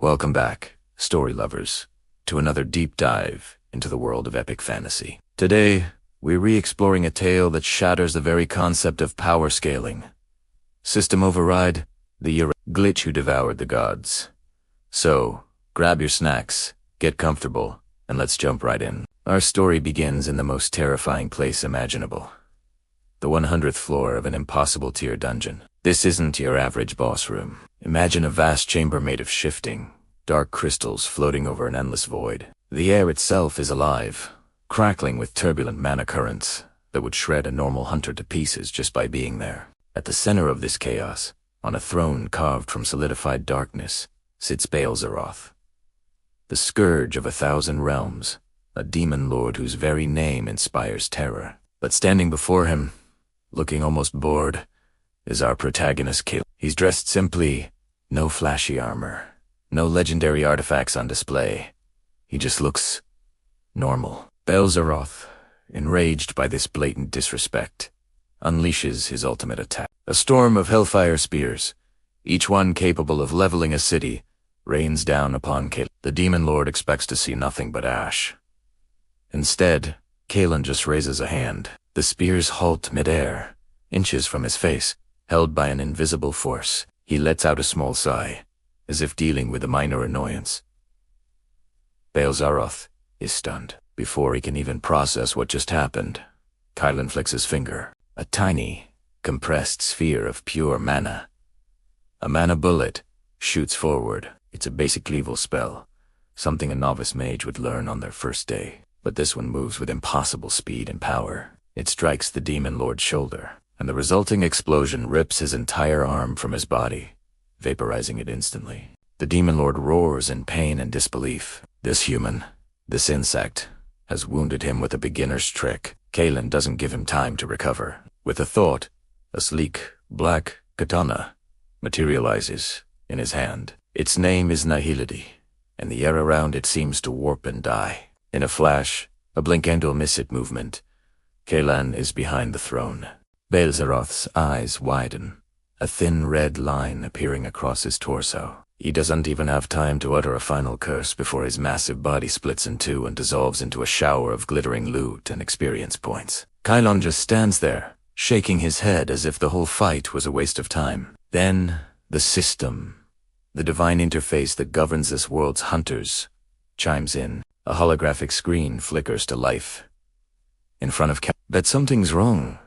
Welcome back, story lovers, to another deep dive into the world of epic fantasy. Today, we're re-exploring a tale that shatters the very concept of power scaling. System override, the glitch who devoured the gods. So, grab your snacks, get comfortable, and let's jump right in. Our story begins in the most terrifying place imaginable. The 100th floor of an impossible tier dungeon. This isn't your average boss room. Imagine a vast chamber made of shifting, dark crystals floating over an endless void. The air itself is alive, crackling with turbulent mana currents that would shred a normal hunter to pieces just by being there. At the center of this chaos, on a throne carved from solidified darkness, sits Baal-Zeroth, the scourge of 1,000 realms, a demon lord whose very name inspires terror. But standing before him, looking almost bored, is our protagonist Caleb. He's dressed simply, no flashy armor, no legendary artifacts on display. He just looks normal. Baal-Zeroth, enraged by this blatant disrespect, unleashes his ultimate attack. A storm of hellfire spears, each one capable of leveling a city, rains down upon Caleb. The demon lord expects to see nothing but ash. Instead, Kalen just raises a hand. The spears halt midair, inches from his face, held by an invisible force. He lets out a small sigh, as if dealing with a minor annoyance. Baal-Zeroth is stunned. Before he can even process what just happened, Kylan flicks his finger. A tiny, compressed sphere of pure mana. A mana bullet shoots forward. It's a basic cleaval spell, something a novice mage would learn on their first day. But this one moves with impossible speed and power. It strikes the demon lord's shoulder, and the resulting explosion rips his entire arm from his body, vaporizing it instantly. The demon lord roars in pain and disbelief. This human, this insect, has wounded him with a beginner's trick. Kalen doesn't give him time to recover. With a thought, a sleek, black katana materializes in his hand. Its name is Nihility, and the air around it seems to warp and die. In a flash, a blink and you'll miss it movement, Kalen is behind the throne. Baal-Zeroth's eyes widen, a thin red line appearing across his torso. He doesn't even have time to utter a final curse before his massive body splits in two and dissolves into a shower of glittering loot and experience points. Kylon just stands there, shaking his head as if the whole fight was a waste of time. Then, the system, the divine interface that governs this world's hunters, chimes in. A holographic screen flickers to life. In front of But something's wrong.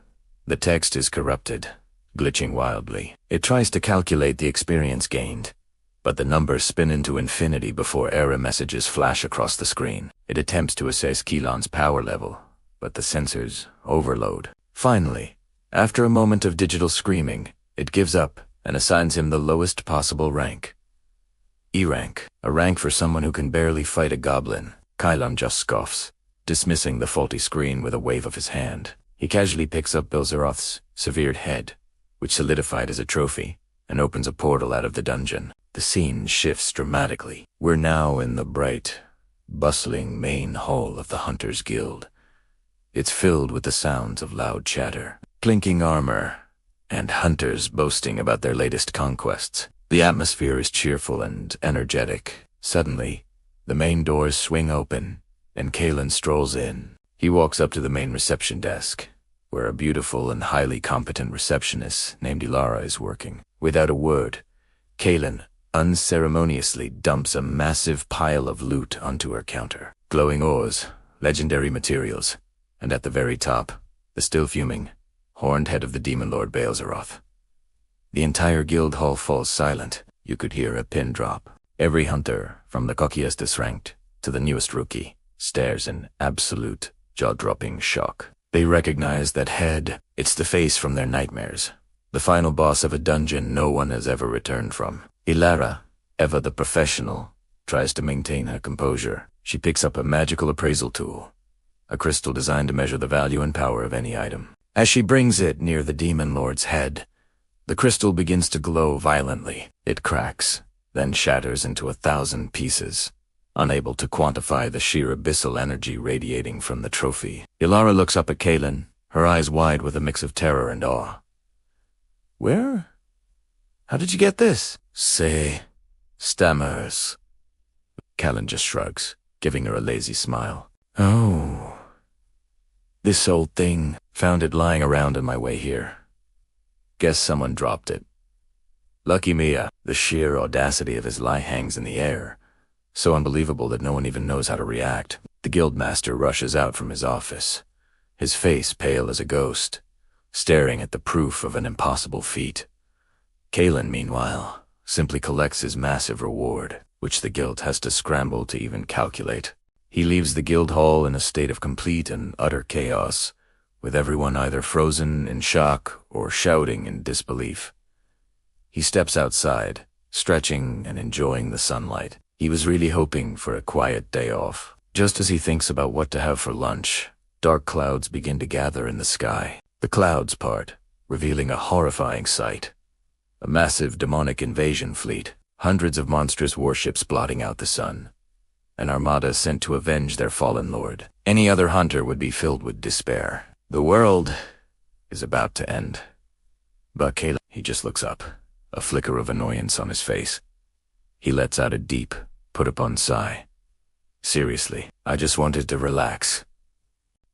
The text is corrupted, glitching wildly. It tries to calculate the experience gained, but the numbers spin into infinity before error messages flash across the screen. It attempts to assess Keelan's power level, but the sensors overload. Finally, after a moment of digital screaming, it gives up and assigns him the lowest possible rank. E rank, a rank for someone who can barely fight a goblin. Kylan just scoffs, dismissing the faulty screen with a wave of his hand. He casually picks up Baal-Zeroth's severed head, which solidified as a trophy, and opens a portal out of the dungeon. The scene shifts dramatically. We're now in the bright, bustling main hall of the Hunters Guild. It's filled with the sounds of loud chatter, clinking armor, and hunters boasting about their latest conquests. The atmosphere is cheerful and energetic. Suddenly, the main doors swing open, and Kalen strolls in. He walks up to the main reception desk, where a beautiful and highly competent receptionist named Ilara is working. Without a word, Kalen unceremoniously dumps a massive pile of loot onto her counter. Glowing ores, legendary materials, and at the very top, the still fuming, horned head of the demon lord Baal-Zeroth. The entire guild hall falls silent. You could hear a pin drop. Every hunter, from the cockiest ranked to the newest rookie, stares in absolute, jaw-dropping shock. They recognize that head. It's the face from their nightmares, the final boss of a dungeon no one has ever returned from. Ilara, Eva the professional, tries to maintain her composure. She picks up a magical appraisal tool, a crystal designed to measure the value and power of any item. As she brings it near the demon lord's head, the crystal begins to glow violently. It cracks, then shatters into 1,000 pieces, unable to quantify the sheer abyssal energy radiating from the trophy. Ilara looks up at Kalen, her eyes wide with a mix of terror and awe. Where? How did you get this? Say, stammers, Callan just shrugs, giving her a lazy smile. Oh. This old thing. Found it lying around on my way here. Guess someone dropped it. Lucky me, the sheer audacity of his lie hangs in the air. So unbelievable that no one even knows how to react. The guildmaster rushes out from his office, his face pale as a ghost, staring at the proof of an impossible feat. Callan, meanwhile, simply collects his massive reward, which the guild has to scramble to even calculate. He leaves the guild hall in a state of complete and utter chaos, with everyone either frozen in shock or shouting in disbelief. He steps outside, stretching and enjoying the sunlight. He was really hoping for a quiet day off. Just as he thinks about what to have for lunch, dark clouds begin to gather in the sky. The clouds part, revealing a horrifying sight. A massive demonic invasion fleet, hundreds of monstrous warships blotting out the sun. An armada sent to avenge their fallen lord. Any other hunter would be filled with despair. The world is about to end. But Callan, he just looks up, a flicker of annoyance on his face. He lets out a deep, put-upon sigh. Seriously, I just wanted to relax.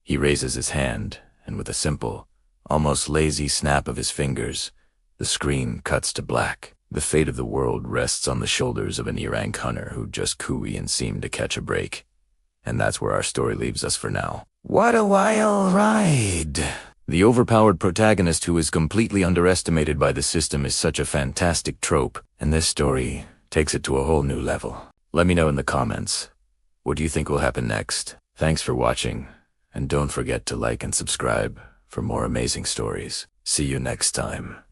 He raises his hand, and with a simple, almost lazy snap of his fingers, the screen cuts to black. The fate of the world rests on the shoulders of an E-rank hunter who just cooey and seemed to catch a break. And that's where our story leaves us for now. What a wild ride! The overpowered protagonist who is completely underestimated by the system is such a fantastic trope, and this story takes it to a whole new level. Let me know in the comments. What do you think will happen next? Thanks for watching, and don't forget to like and subscribe for more amazing stories. See you next time.